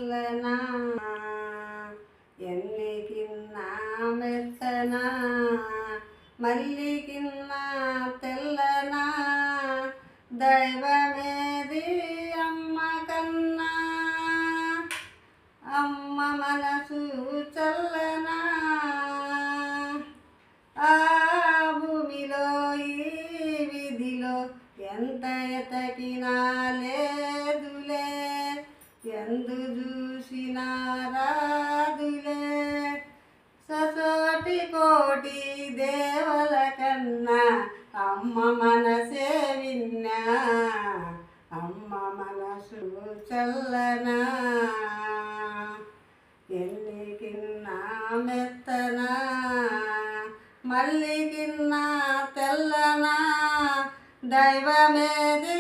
చల్లనా ఎన్నికిన్నా మెత్తనా మల్లికిన్నా తెల్లనా దైవమేది అమ్మ కన్నా అమ్మ మనసు చల్లనా ఆ భూమిలో ఈ విధిలో ఎంత ఎతకినా లేదులే ఎందు చూసినా రాదులే ససోటి కోటి దేవల కన్నా అమ్మ మనసే విన్నా అమ్మ మనసు చల్లనా ఎన్నికిన్నా మెత్తనా మల్లికిన్నా తెల్లనా దైవమేది